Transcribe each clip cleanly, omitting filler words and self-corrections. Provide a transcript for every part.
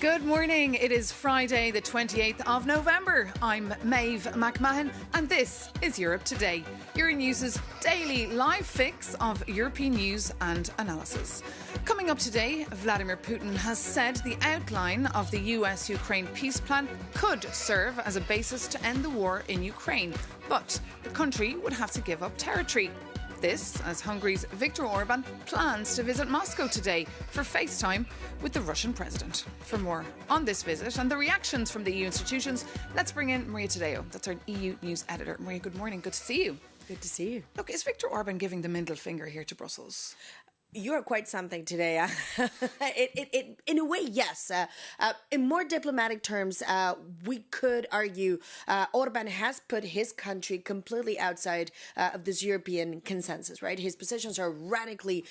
Good morning. It is Friday, the 28th of November. I'm Maeve McMahon, and this is Europe Today, Euronews's daily live fix of European news and analysis. Coming up today, Vladimir Putin has said the outline of the US-Ukraine peace plan could serve as a basis to end the war in Ukraine, but the country would have to give up territory. This as Hungary's Viktor Orbán plans to visit Moscow today for FaceTime with the Russian president. For more on this visit and the reactions from the EU institutions, let's bring in Maria Tadeo. That's our EU news editor. Maria, good morning. Good to see you. Good to see you. Look, is Viktor Orbán giving the middle finger here to Brussels? You are quite something today. In a way, yes. In more diplomatic terms, we could argue Orbán has put his country completely outside of this European consensus, right? His positions are radically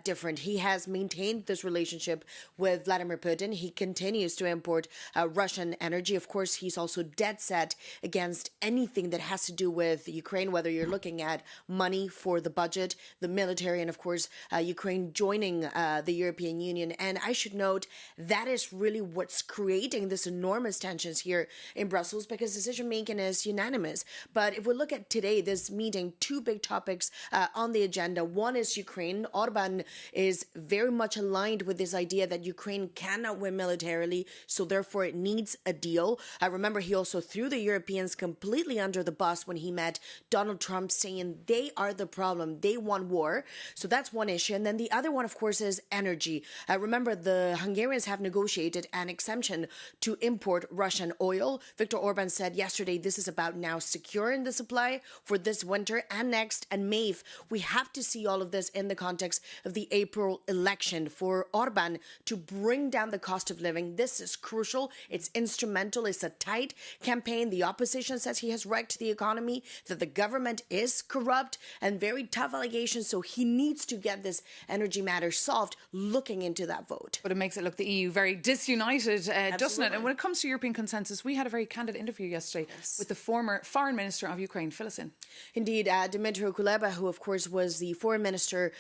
different. He has maintained this relationship with Vladimir Putin. He continues to import Russian energy. Of course, he's also dead set against anything that has to do with Ukraine, whether you're looking at money for the budget, the military, and of course, Ukraine joining the European Union. And I should note that is really what's creating this enormous tensions here in Brussels, because decision making is unanimous. But if we look at today, this meeting, two big topics on the agenda. One is Ukraine. Orbán is very much aligned with this idea that Ukraine cannot win militarily, so therefore it needs a deal. I remember he also threw the Europeans completely under the bus when he met Donald Trump, saying they are the problem. They want war. So that's one issue. And then the other one, of course, is energy. Remember, the Hungarians have negotiated an exemption to import Russian oil. Viktor Orbán said yesterday this is about now securing the supply for this winter and next. And Maeve, we have to see all of this in the context of the April election. For Orbán to bring down the cost of living, this is crucial. It's instrumental. It's a tight campaign. The opposition says he has wrecked the economy, that the government is corrupt, and very tough allegations. So he needs to get this energy matter solved, looking into that vote. But it makes it look the EU very disunited, doesn't it? And when it comes to European consensus, we had a very candid interview yesterday with the former foreign minister of Ukraine. Fill us in. Indeed, Dmytro Kuleba, who of course was the foreign minister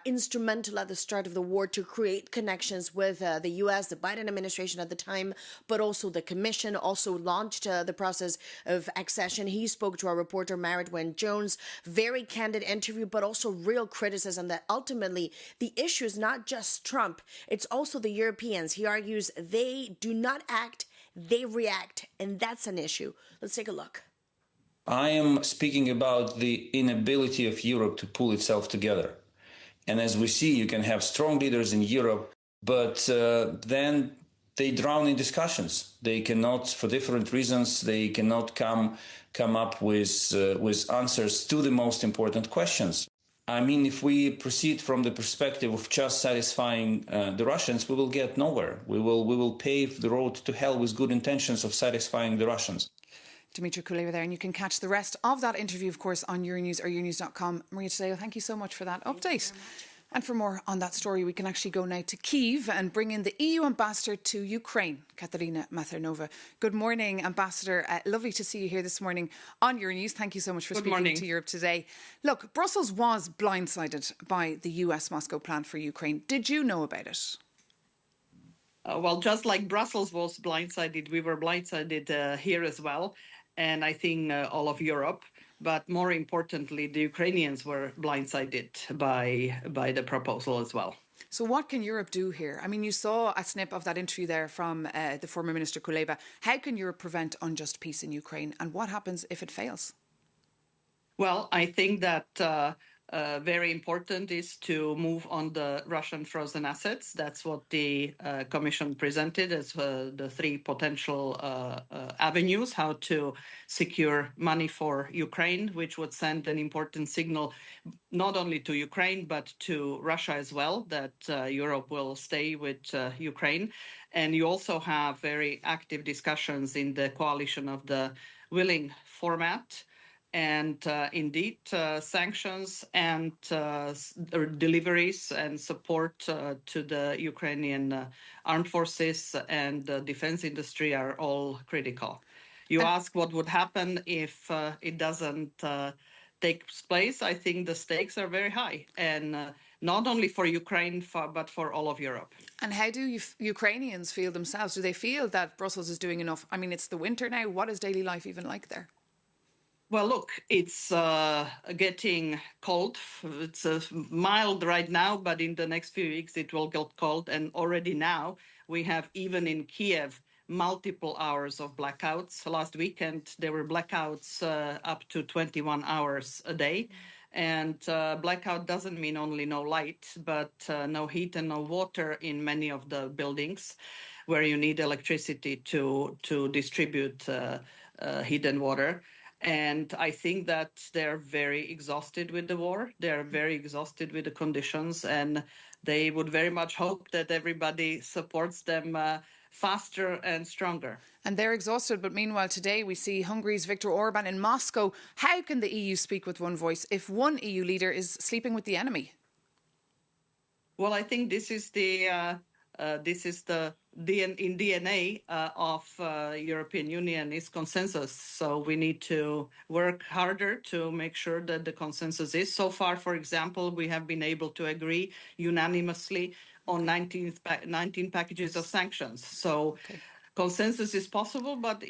instrumental at the start of the war to create connections with the US, the Biden administration at the time, but also the Commission, also launched the process of accession. He spoke to our reporter Marit Wen-Jones. Very candid interview, but also real criticism that ultimately the issue is not just Trump, it's also the Europeans. He argues they do not act, they react, and that's an issue. Let's take a look. I am speaking about the inability of Europe to pull itself together. And as we see, you can have strong leaders in Europe, but then they drown in discussions. They cannot, for different reasons, they cannot come up with answers to the most important questions. I mean, if we proceed from the perspective of just satisfying the Russians, we will get nowhere. We will pave the road to hell with good intentions of satisfying the Russians. Dmytro Kuleba there, and you can catch the rest of that interview, of course, on Euronews or euronews.com. Maria Tadeo, thank you so much for that update. And for more on that story, we can actually go now to Kyiv and bring in the EU ambassador to Ukraine, Katerina Mathernova. Good morning, Ambassador. Lovely to see you here this morning on Euronews. Thank you so much for speaking to Europe Today. Look, Brussels was blindsided by the US Moscow plan for Ukraine. Did you know about it? Well, just like Brussels was blindsided, we were blindsided here as well. And I think all of Europe. But more importantly, the Ukrainians were blindsided by the proposal as well. So what can Europe do here? I mean, you saw a snip of that interview there from the former Minister Kuleba. How can Europe prevent unjust peace in Ukraine? And what happens if it fails? Well, I think that very important is to move on the Russian frozen assets. That's what the Commission presented as the three potential avenues, how to secure money for Ukraine, which would send an important signal not only to Ukraine, but to Russia as well, that Europe will stay with Ukraine. And you also have very active discussions in the coalition of the willing format. And indeed, sanctions and deliveries and support to the Ukrainian armed forces and the defense industry are all critical. You ask what would happen if it doesn't take place. I think the stakes are very high. And not only for Ukraine, but for all of Europe. And how do Ukrainians feel themselves? Do they feel that Brussels is doing enough? I mean, it's the winter now. What is daily life even like there? Well, look, it's getting cold. It's mild right now, but in the next few weeks it will get cold. And already now we have, even in Kiev, multiple hours of blackouts. Last weekend there were blackouts up to 21 hours a day. And blackout doesn't mean only no light, but no heat and no water in many of the buildings where you need electricity to distribute heat and water. And I think that they're very exhausted with the war. They're very exhausted with the conditions, and they would very much hope that everybody supports them faster and stronger. And they're exhausted. But meanwhile, today we see Hungary's Viktor Orbán in Moscow. How can the EU speak with one voice if one EU leader is sleeping with the enemy? Well, I think this is the DNA of European Union is consensus. So we need to work harder to make sure that the consensus is. So far, for example, we have been able to agree unanimously on 19 packages of sanctions. So consensus is possible, but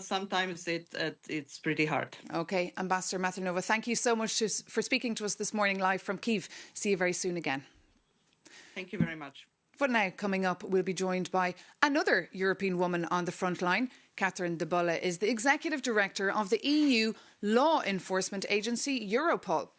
sometimes it's pretty hard. Okay, Ambassador Maternova, thank you so much for speaking to us this morning live from Kyiv. See you very soon again. Thank you very much. But now, coming up, we'll be joined by another European woman on the front line. Catherine de Bolle is the Executive Director of the EU law enforcement agency Europol.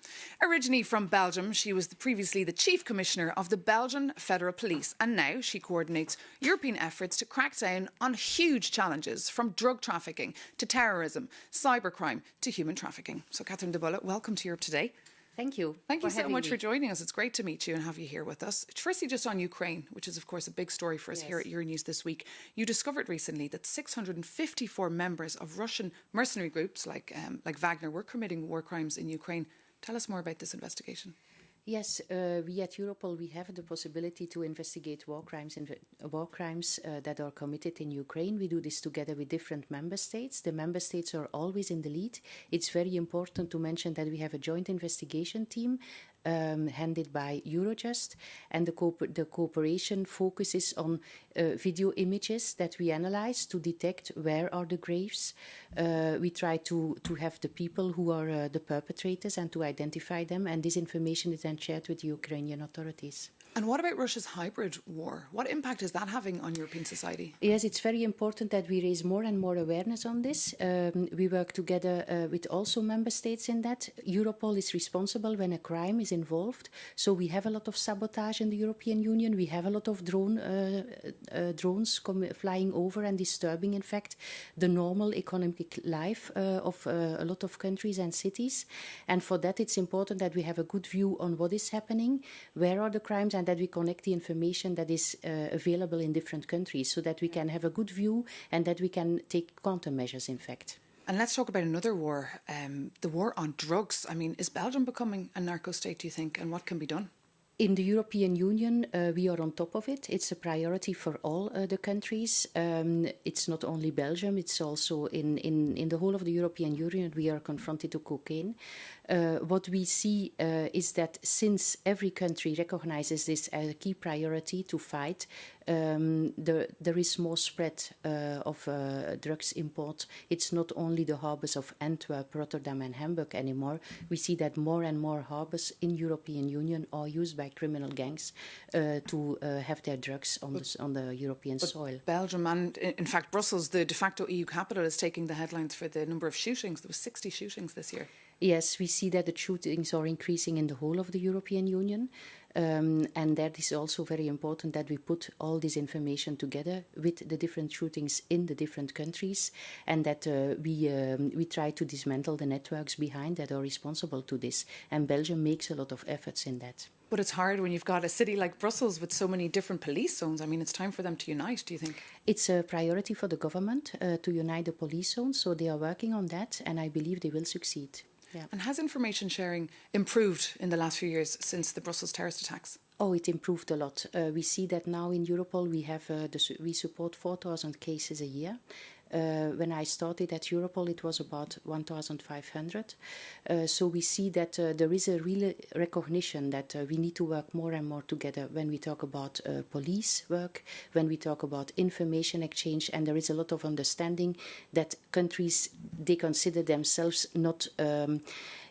Originally from Belgium, she was previously the Chief Commissioner of the Belgian Federal Police, and now she coordinates European efforts to crack down on huge challenges from drug trafficking to terrorism, cybercrime to human trafficking. So Catherine de Bolle, welcome to Europe Today. Thank you. Thank you so much for joining us. It's great to meet you and have you here with us. Firstly, just on Ukraine, which is, of course, a big story for us here at Euronews this week. You discovered recently that 654 members of Russian mercenary groups like Wagner were committing war crimes in Ukraine. Tell us more about this investigation. Yes, we at Europol, we have the possibility to investigate war crimes that are committed in Ukraine. We do this together with different member states. The member states are always in the lead. It's very important to mention that we have a joint investigation team handed by Eurojust, and the cooperation focuses on video images that we analyze to detect where are the graves. We try to have the people who are the perpetrators and to identify them, and this information is then shared with the Ukrainian authorities. And what about Russia's hybrid war? What impact is that having on European society? Yes, it's very important that we raise more and more awareness on this. We work together with also member states in that. Europol is responsible when a crime is involved. So we have a lot of sabotage in the European Union. We have a lot of drones flying over and disturbing, in fact, the normal economic life of a lot of countries and cities. And for that, it's important that we have a good view on what is happening, where are the crimes, and that we connect the information that is available in different countries so that we can have a good view and that we can take countermeasures, in fact. And let's talk about another war, the war on drugs. I mean, is Belgium becoming a narco state, do you think, and what can be done? In the European Union, we are on top of it. It's a priority for all the countries. It's not only Belgium, it's also in the whole of the European Union we are confronted to cocaine. What we see is that since every country recognizes this as a key priority to fight, there is more spread of drugs import. It's not only the harbours of Antwerp, Rotterdam and Hamburg anymore. We see that more and more harbours in European Union are used by criminal gangs to have their drugs on the European soil. Belgium and, in fact, Brussels, the de facto EU capital, is taking the headlines for the number of shootings. There were 60 shootings this year. Yes, we see that the shootings are increasing in the whole of the European Union. And that is also very important that we put all this information together with the different shootings in the different countries, and that we try to dismantle the networks behind that are responsible to this. And Belgium makes a lot of efforts in that. But it's hard when you've got a city like Brussels with so many different police zones. I mean, it's time for them to unite, do you think? It's a priority for the government to unite the police zones, so they are working on that, and I believe they will succeed. Yeah. And has information sharing improved in the last few years since the Brussels terrorist attacks? Oh, it improved a lot. We see that now in Europol we support 4,000 cases a year. When I started at Europol, it was about 1,500. So we see that there is a real recognition that we need to work more and more together when we talk about police work, when we talk about information exchange, and there is a lot of understanding that countries, they consider themselves not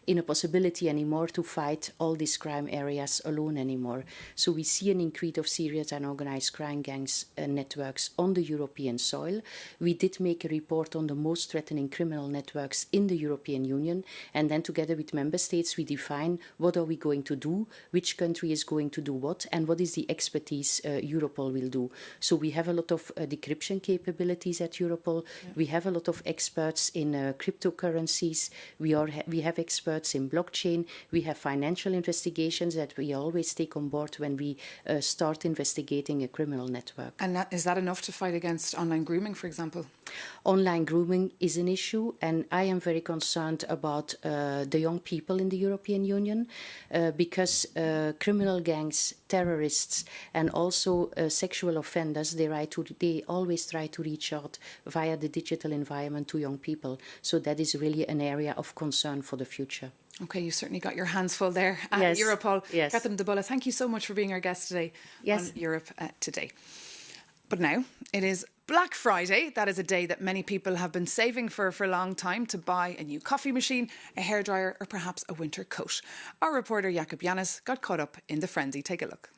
in a possibility anymore to fight all these crime areas alone anymore. So we see an increase of serious and organized crime gangs and networks on the European soil. We did make a report on the most threatening criminal networks in the European Union, and then together with member states we define what are we going to do, which country is going to do what, and what is the expertise Europol will do. So we have a lot of decryption capabilities at Europol. Yeah. We have a lot of experts in cryptocurrencies. We have experts in blockchain. We have financial investigations that we always take on board when we start investigating a criminal network. And is that enough to fight against online grooming, for example? Online grooming is an issue, and I am very concerned about the young people in the European Union because criminal gangs, terrorists, and also sexual offenders, they always try to reach out via the digital environment to young people. So that is really an area of concern for the future. Okay, you certainly got your hands full there at yes. Europol. Yes. Catherine de Bulla, thank you so much for being our guest today on Europe Today. But now it is Black Friday. That is a day that many people have been saving for a long time to buy a new coffee machine, a hairdryer, or perhaps a winter coat. Our reporter Jakub Janis got caught up in the frenzy. Take a look.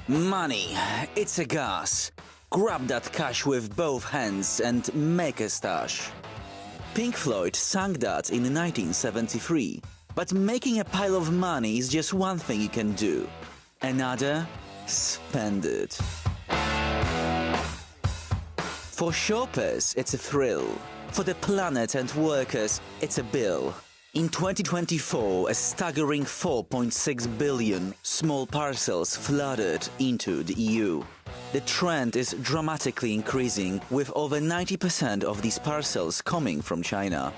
Money, it's a gas. Grab that cash with both hands and make a stash. Pink Floyd sang that in 1973. But making a pile of money is just one thing you can do. Another, spend it. For shoppers, it's a thrill. For the planet and workers, it's a bill. In 2024, a staggering 4.6 billion small parcels flooded into the EU. The trend is dramatically increasing, with over 90% of these parcels coming from China.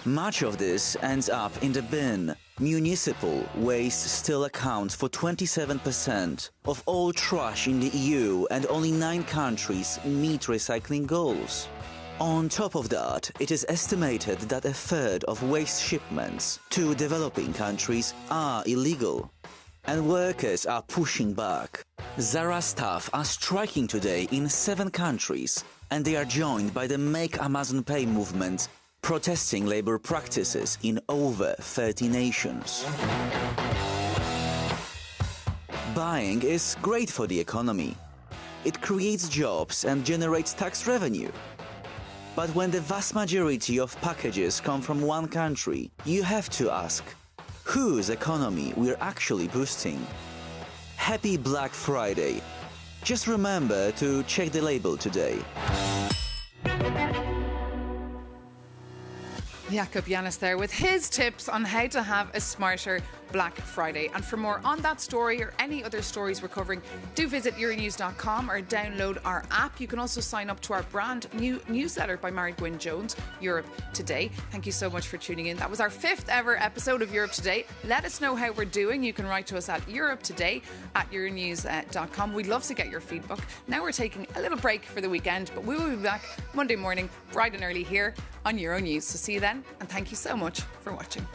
Much of this ends up in the bin. Municipal waste still accounts for 27% of all trash in the EU, and only 9 countries meet recycling goals. On top of that, it is estimated that a third of waste shipments to developing countries are illegal. And workers are pushing back. Zara staff are striking today in 7 countries, and they are joined by the Make Amazon Pay movement, protesting labor practices in over 30 nations. Buying is great for the economy. It creates jobs and generates tax revenue. But when the vast majority of packages come from one country, you have to ask, whose economy we're actually boosting? Happy Black Friday. Just remember to check the label today. Jakub Janis there with his tips on how to have a smarter Black Friday. And for more on that story or any other stories we're covering, do visit Euronews.com or download our app. You can also sign up to our brand new newsletter by Mary Gwynne Jones, Europe Today. Thank you so much for tuning in. That was our 5th ever episode of Europe Today. Let us know how we're doing. You can write to us at europetoday@euronews.com. We'd love to get your feedback. Now we're taking a little break for the weekend, but we will be back Monday morning, bright and early here on Euronews. So see you then, and thank you so much for watching.